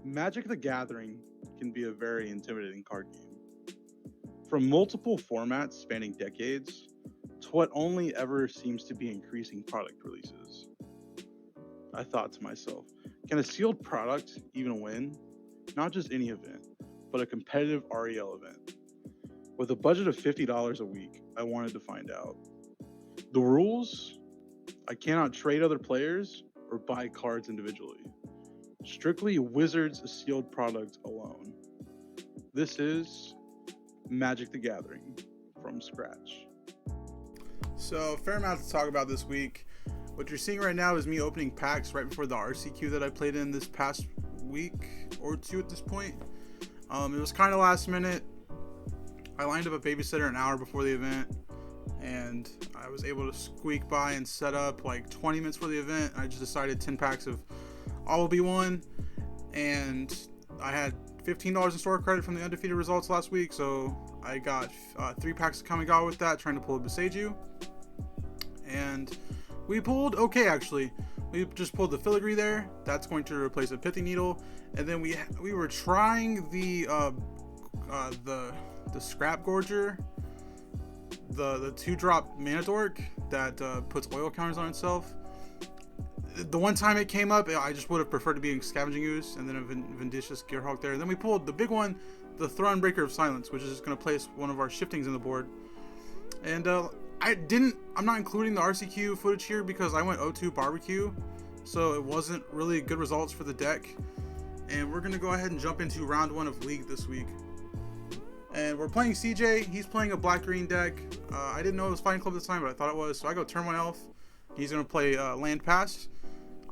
Magic the Gathering can be a very intimidating card game. From multiple formats spanning decades to what only ever seems to be increasing product releases, I thought to myself, can a sealed product even win? Not just any event, but a competitive REL event. With a budget of $50 a week, I wanted to find out. The rules: I cannot trade other players or buy cards individually. Strictly Wizards sealed product alone. This is Magic the Gathering from scratch. So, fair amount to talk about this week. What you're seeing right now is me opening packs right before the RCQ that I played in this past week or two at this point. It was kind of last minute. I lined up a babysitter an hour before the event, and I was able to squeak by and set up like 20 minutes for the event. I just decided 10 packs of all will be one, and I had $15 in store credit from the undefeated results last week, so I got 3 packs of Kamigawa with that, trying to pull a Beseiju, and we pulled okay actually. We just pulled the filigree there. That's going to replace a Pithy Needle, and then we were trying the Scrap Gorger, the 2-drop Mana Dork that puts oil counters on itself. The one time it came up, I just would have preferred to be in Scavenging Ooze and then a Vindicious Gearhawk there. And then we pulled the big one, the Thronebreaker of Silence, which is just going to place one of our shiftings in the board. And I'm not including the RCQ footage here because I went 0-2 barbecue, so it wasn't really good results for the deck. And we're going to go ahead and jump into round 1 of League this week. And we're playing CJ. He's playing a black-green deck. I didn't know it was Fighting Club this time, but I thought it was. So I go turn 1 Elf. He's going to play Land Pass.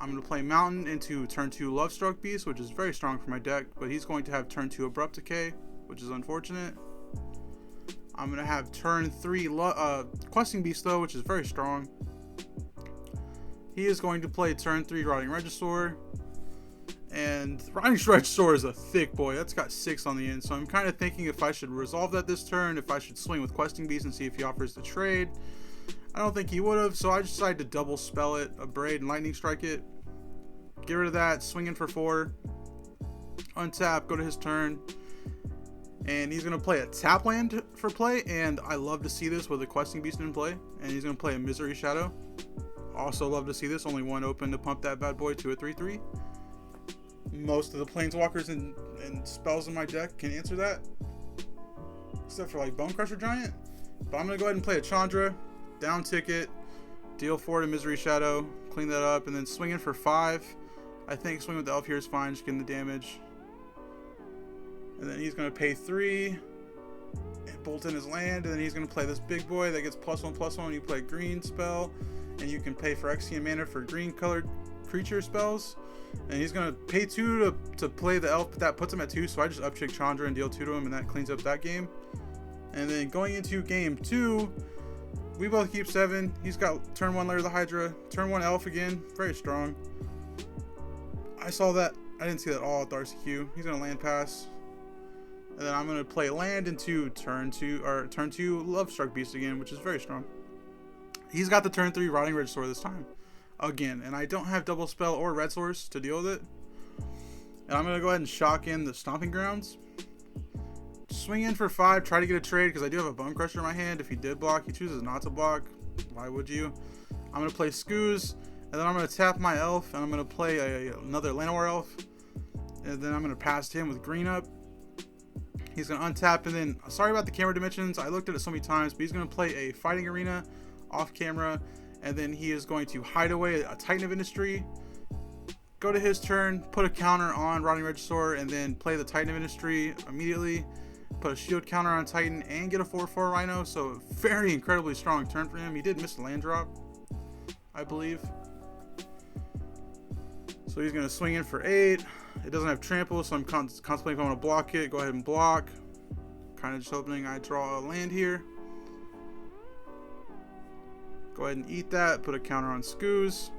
I'm going to play Mountain into turn 2 Lovestruck Beast, which is very strong for my deck. But he's going to have turn 2 Abrupt Decay, which is unfortunate. I'm going to have turn 3 Questing Beast, though, which is very strong. He is going to play turn 3 Rotting Regisaur. And Rotting Regisaur is a thick boy. That's got 6 on the end. So I'm kind of thinking if I should resolve that this turn, if I should swing with Questing Beast and see if he offers the trade. I don't think he would have, so I just decided to double spell it, Abrade and Lightning Strike it. Get rid of that, swing in for 4. Untap, go to his turn. And he's going to play a tap land for play, and I love to see this with a Questing Beast in play. And he's going to play a Misery Shadow. Also love to see this, only one open to pump that bad boy to a 3/3. Most of the Planeswalkers and spells in my deck can answer that. Except for like Bone Crusher Giant. But I'm going to go ahead and play a Chandra. Down ticket, deal 4 to Misery Shadow, clean that up, and then swing in for 5. I think swing with the Elf here is fine, just getting the damage. And then he's going to pay 3, and bolt in his land, and then he's going to play this big boy that gets +1/+1. You play green spell, and you can pay for Phyrexian mana for green colored creature spells. And he's going to pay 2 to play the Elf, but that puts him at 2, so I just upchick Chandra and deal 2 to him, and that cleans up that game. And then going into game 2, we both keep 7. He's got turn 1 Lair of the Hydra, turn 1 Elf again, very strong. I saw that. I didn't see that all at the RCQ. He's gonna land pass, and then I'm gonna play land into turn 2 Lovestruck Beast again, which is very strong. He's got the turn 3 Rotting Regisaur this time, again, and I don't have double spell or red source to deal with it. And I'm gonna go ahead and shock in the Stomping Grounds. Swing in for 5, try to get a trade because I do have a Bone Crusher in my hand. If he did block, he chooses not to block. Why would you? I'm going to play Scooz, and then I'm going to tap my Elf, and I'm going to play another Llanowar Elf. And then I'm going to pass to him with green up. He's going to untap, and then, sorry about the camera dimensions. I looked at it so many times, but he's going to play a Fighting Arena off camera, and then he is going to hide away a Titan of Industry. Go to his turn, put a counter on Rotting Regisaur, and then play the Titan of Industry immediately. Put a shield counter on Titan and get a 4/4 Rhino, so very incredibly strong turn for him. He did miss a land drop, I believe. So he's going to swing in for 8. It doesn't have trample, so I'm contemplating if I want to block it. Go ahead and block. Kind of just hoping I draw a land here. Go ahead and eat that. Put a counter on Scooz.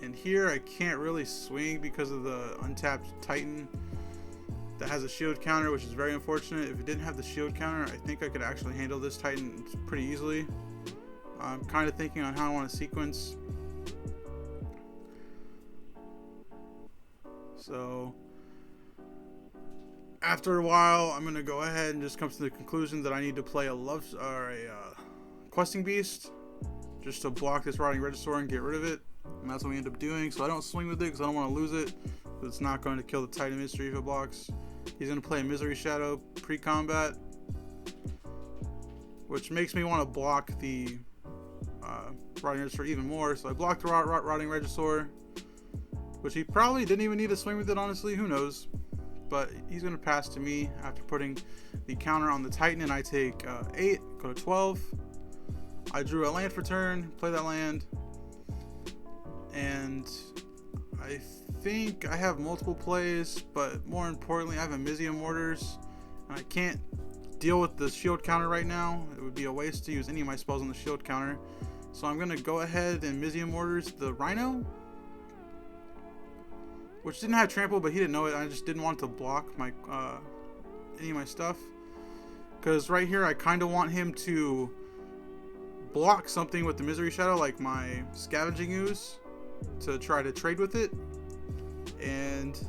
And here I can't really swing because of the untapped Titan that has a shield counter, which is very unfortunate. If it didn't have the shield counter, I think I could actually handle this Titan pretty easily. I'm kind of thinking on how I want to sequence. So after a while, I'm gonna go ahead and just come to the conclusion that I need to play a questing beast just to block this rotting regisaur and get rid of it. And that's what we end up doing. So I don't swing with it because I don't want to lose it. But it's not going to kill the Titan Mystery if it blocks. He's going to play a Misery Shadow pre-combat, which makes me want to block the rotting regisaur even more. So I blocked the rotting regisaur, which he probably didn't even need to swing with it, honestly. Who knows? But he's going to pass to me after putting the counter on the Titan, and I take 8, go to 12. I drew a land for turn, play that land, and I think I have multiple plays, but more importantly, I have a Mizium Mortars, and I can't deal with the shield counter right now. It would be a waste to use any of my spells on the shield counter. So I'm going to go ahead and Mizium Mortars the Rhino, which didn't have trample, but he didn't know it. I just didn't want to block my any of my stuff, because right here I kind of want him to block something with the Misery Shadow, like my Scavenging Ooze, to try to trade with it. And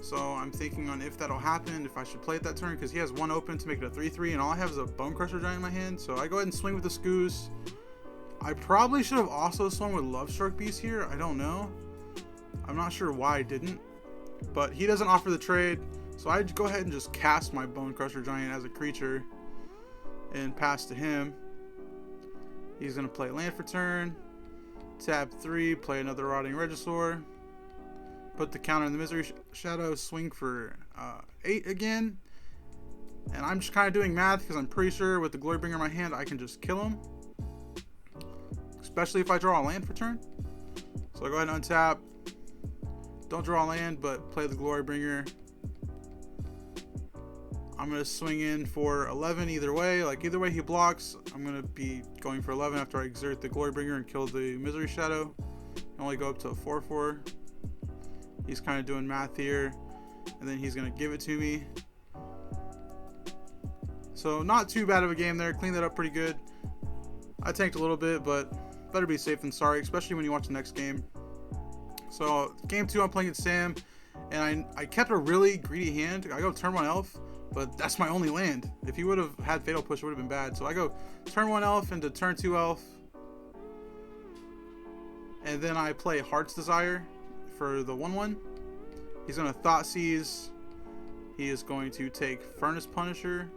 so I'm thinking on if that'll happen, if I should play it that turn, because he has one open to make it a 3/3, and all I have is a Bone Crusher Giant in my hand. So I go ahead and swing with the Scoos. I probably should have also swung with Lovestruck Beast here. I don't know. I'm not sure why I didn't, but he doesn't offer the trade, so I go ahead and just cast my Bone Crusher Giant as a creature and pass to him. He's going to play land for turn, tap 3, play another Rotting Regisaur, put the counter in the Misery Shadow, swing for 8 again. And I'm just kind of doing math because I'm pretty sure with the Glorybringer in my hand I can just kill him, especially if I draw a land for turn. So I go ahead and untap, don't draw a land, but play the Glorybringer. I'm going to swing in for 11 either way. Like, either way he blocks, I'm going to be going for 11 after I exert the Glorybringer and kill the Misery Shadow. I only go up to a 4/4. He's kind of doing math here, and then he's going to give it to me. So not too bad of a game there. Cleaned that up pretty good. I tanked a little bit, but better be safe than sorry, especially when you watch the next game. So game 2, I'm playing with Sam, and I kept a really greedy hand. I go turn 1 Elf, but that's my only land. If he would have had Fatal Push, it would have been bad. So I go turn 1 Elf into turn 2 Elf, and then I play Heart's Desire for the 1/1. He's going to Thoughtseize. He is going to take Furnace Punisher.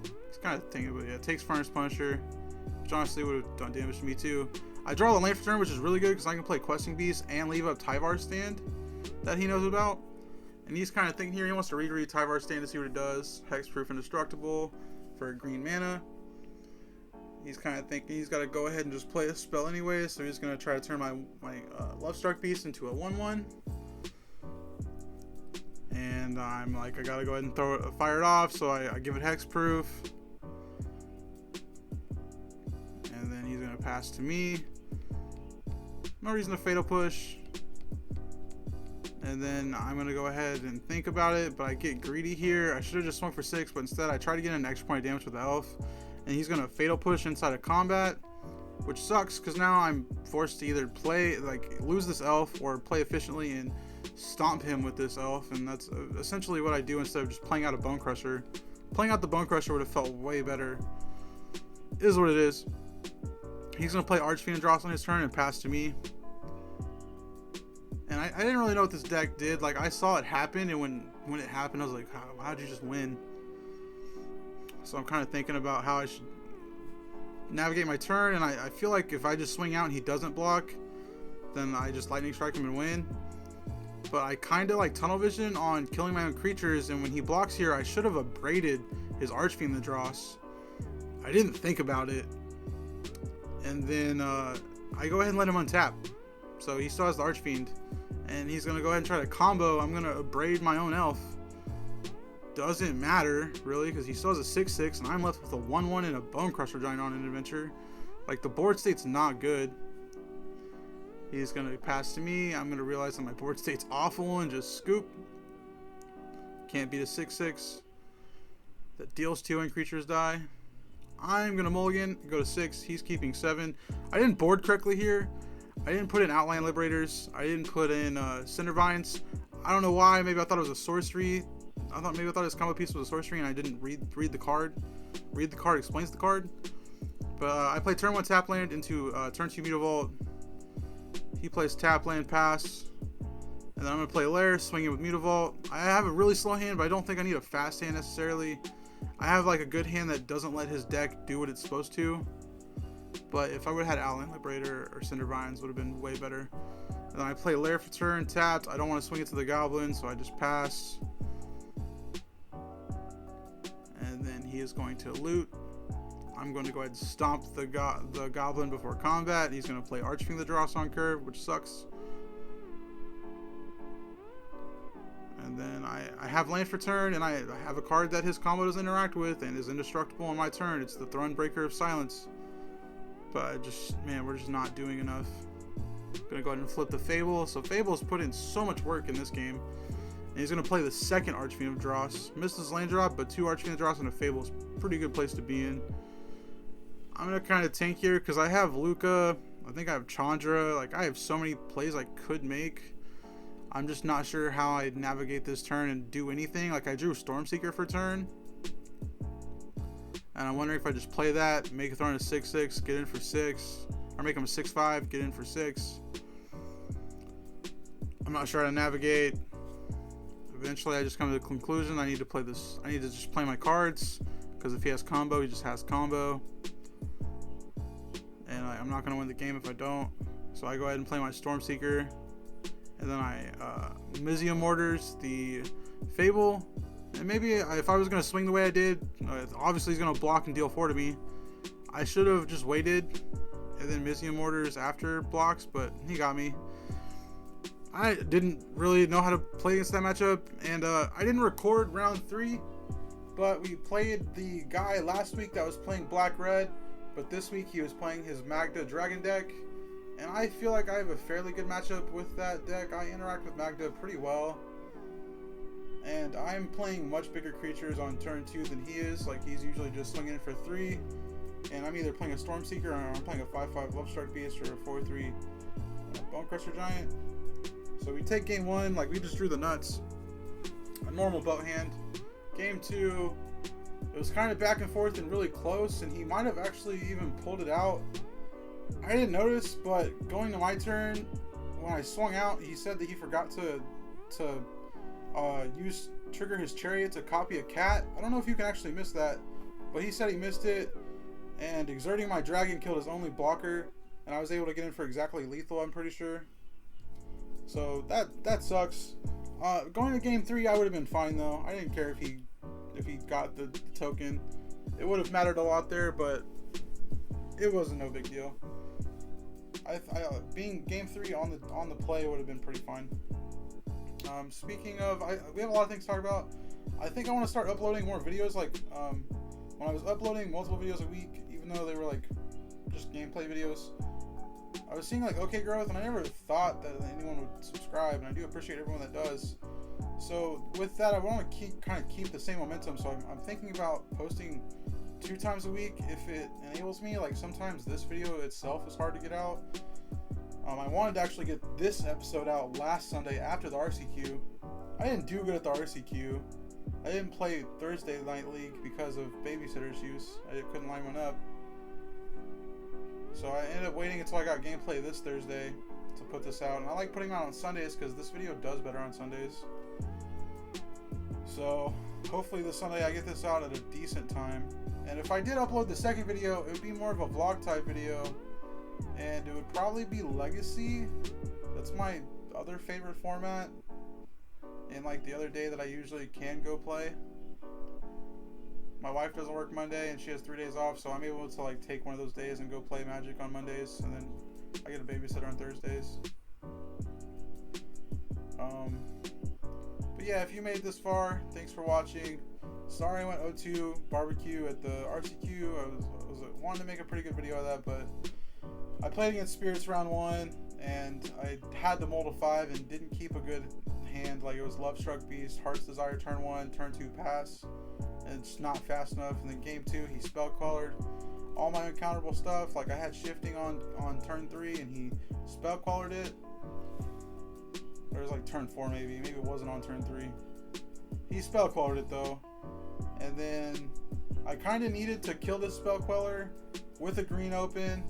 It's kind of thinking, but yeah, it takes Furnace Punisher, which honestly would have done damage to me too. I draw the land for turn, which is really good because I can play Questing Beast and leave up Tyvar's Stand that he knows about. And he's kind of thinking here, he wants to read Tyvar's Stand to see what it does. Hexproof Indestructible for green mana. He's kind of thinking he's got to go ahead and just play a spell anyway, so he's going to try to turn my Lovestruck Beast into a 1/1. And I'm like, I got to go ahead and fire it off, so I give it Hexproof. And then he's going to pass to me. No reason to Fatal Push. And then I'm going to go ahead and think about it, but I get greedy here. I should have just swung for 6, but instead I try to get an extra point of damage with the Elf. And he's going to Fatal Push inside of combat, which sucks because now I'm forced to either lose this Elf or play efficiently and stomp him with this Elf. And that's essentially what I do instead of just playing out a Bone Crusher. Playing out the Bone Crusher would have felt way better. It is what it is. He's going to play Archfiend and Dross on his turn and pass to me. And I didn't really know what this deck did. Like, I saw it happen, and when it happened, I was like, how'd you just win? So I'm kind of thinking about how I should navigate my turn, and I feel like if I just swing out and he doesn't block, then I just Lightning Strike him and win. But I kind of like Tunnel Vision on killing my own creatures, and when he blocks here, I should have abraded his Archfiend the Dross. I didn't think about it. And then I go ahead and let him untap. So he still has the Archfiend, and he's going to go ahead and try to combo. I'm going to abrade my own Elf. Doesn't matter, really, because he still has a 6/6, and I'm left with a 1/1 and a Bone Crusher Giant on an adventure. Like, the board state's not good. He's going to pass to me. I'm going to realize that my board state's awful and just scoop. Can't beat a 6/6 that deals 2 when creatures die. I'm going to mulligan, go to 6. He's keeping 7. I didn't board correctly here. I didn't put in Outland Liberators. I didn't put in Cinder Vines. I don't know why. Maybe I thought it was a sorcery. I thought his combo piece was a sorcery, and I didn't read the card. Read the card explains the card. But I play turn 1 tap land into turn 2 Mutavault. He plays tap land, pass. And then I'm going to play Lair, swing it with Mutavault. I have a really slow hand, but I don't think I need a fast hand necessarily. I have like a good hand that doesn't let his deck do what it's supposed to. But if I would have had Outland Liberator or Cinder Vines, would have been way better. And then I play Lair for turn, tapped. I don't want to swing it to the Goblin, so I just pass. And then he is going to loot. I'm going to go ahead and stomp the Goblin before combat. He's going to play Archfiend the Dross on curve, which sucks. And then I have land for turn, and I have a card that his combo doesn't interact with and is indestructible on my turn. It's the Thronebreaker of Silence. But we're just not doing enough. Gonna go ahead and flip the Fable. So Fable's put in so much work in this game. And he's gonna play the second Archfiend of Dross. Missed his land drop, but 2 Archfiend of Dross and a Fable is a pretty good place to be in. I'm gonna kind of tank here because I have Luca. I think I have Chandra. Like, I have so many plays I could make. I'm just not sure how I'd navigate this turn and do anything. Like, I drew Stormseeker for turn. And I'm wondering if I just play that, make a Thorn a 6/6, get in for 6. Or make him a 6/5, get in for 6. I'm not sure how to navigate. Eventually, I just come to the conclusion I need to play this. I need to just play my cards. Because if he has combo, he just has combo. And I'm not going to win the game if I don't. So I go ahead and play my Stormseeker. And then I Mizium Mortars the Fable. And maybe if I was going to swing the way I did, obviously he's going to block and deal 4 to me. I should have just waited and then Mizium Mortars after blocks, but he got me. I didn't really know how to play against that matchup, and I didn't record round 3, but we played the guy last week that was playing black-red, but this week he was playing his Magda Dragon deck. And I feel like I have a fairly good matchup with that deck. I interact with Magda pretty well. And I'm playing much bigger creatures on turn 2 than he is. Like, he's usually just swinging in for 3. And I'm either playing a Stormseeker or I'm playing a 5/5 Lovestruck Beast or a 4/3 Bonecrusher Giant. So we take game 1, like, we just drew the nuts. A normal boat hand. Game 2, it was kind of back and forth and really close. And he might have actually even pulled it out. I didn't notice, but going to my turn, when I swung out, he said that he forgot to trigger his Chariot to copy a cat. I don't know if you can actually miss that, but he said he missed it, and Exerting My Dragon killed his only blocker, and I was able to get in for exactly lethal, I'm pretty sure. So that sucks. Going to game 3, I would have been fine though. I didn't care if he got the token. It would have mattered a lot there, but it wasn't no big deal. Being game 3 on the play would have been pretty fine. Speaking of, we have a lot of things to talk about. I think I want to start uploading more videos. Like when I was uploading multiple videos a week, even though they were like just gameplay videos, I was seeing like okay growth, and I never thought that anyone would subscribe, and I do appreciate everyone that does. So with that, I want to keep the same momentum. So I'm thinking about posting 2 times a week if it enables me. Like, sometimes this video itself is hard to get out. I wanted to actually get this episode out last Sunday after the RCQ. I didn't do good at the RCQ. I didn't play Thursday Night League because of babysitter's use. I couldn't line one up. So I ended up waiting until I got gameplay this Thursday to put this out. And I like putting them out on Sundays because this video does better on Sundays. So hopefully this Sunday I get this out at a decent time. And if I did upload the second video, it would be more of a vlog type video, and it would probably be Legacy. That's my other favorite format, and like the other day that I usually can go play. My wife doesn't work Monday and she has 3 days off, so I'm able to like take one of those days and go play Magic on Mondays, and then I get a babysitter on Thursdays. But yeah, if you made this far, thanks for watching. Sorry I went 0-2 barbecue at the RCQ. I wanted to make a pretty good video of that, but I played against Spirits round 1, and I had the mold of 5 and didn't keep a good hand. Like, it was Lovestruck Beast, Heart's Desire turn 1, turn 2 pass, and it's not fast enough. And then game 2, he spell collared. all my uncounterable stuff. Like I had shifting on turn 3 and he spell quellered it. Or it was like turn 4 maybe. Maybe it wasn't on turn 3. He spell quellered it though. And then I kind of needed to kill this spell queller with a green open.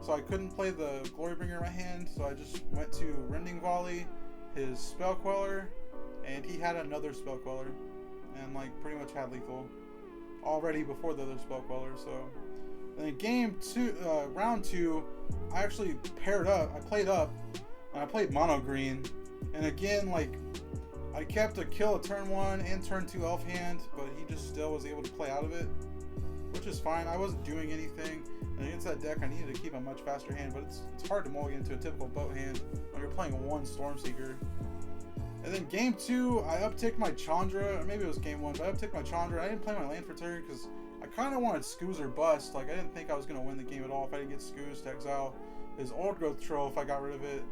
So I couldn't play the Glorybringer in my hand. So I just went to Rending Volley, his spell queller, and he had another spell queller. And like pretty much had lethal already before the other spell queller. So and then game 2, round 2, I actually paired up. I played up and I played mono green. And again, like I kept a kill at turn 1 and turn 2 elf hand, but he just still was able to play out of it, which is fine. I wasn't doing anything. And against that deck, I needed to keep a much faster hand, but it's hard to mulligan into a typical boat hand when you're playing 1 Stormseeker. And then game 2, I upticked my Chandra, or maybe it was game 1, but I upticked my Chandra. I didn't play my land for turn because I kind of wanted Scooz or bust. Like I didn't think I was going to win the game at all if I didn't get Scooz to exile his Old Growth Troll if I got rid of it.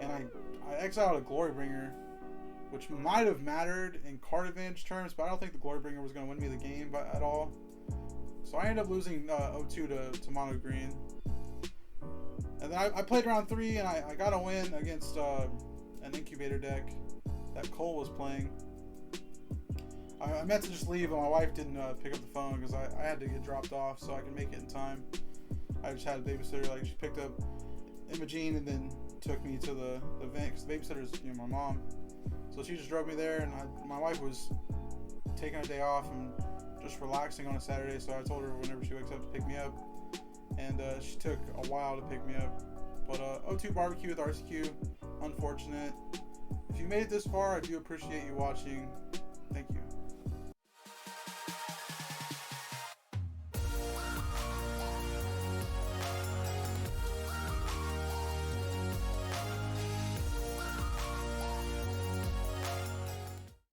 And I exiled a Glorybringer, which might have mattered in card advantage terms, but I don't think the Glorybringer was going to win me the game at all. So I ended up losing 0-2 to mono green. And then I played round 3 and I got a win against an incubator deck that Cole was playing. I meant to just leave, and my wife didn't pick up the phone because I had to get dropped off so I could make it in time. I just had a babysitter. Like she picked up Imogene and then took me to the event because the babysitter's my mom. So she just drove me there, and my wife was taking a day off and just relaxing on a Saturday. So I told her whenever she wakes up to pick me up, and she took a while to pick me up. But 0-2 barbecue with RCQ, unfortunate. If you made it this far, I do appreciate you watching. Thank you.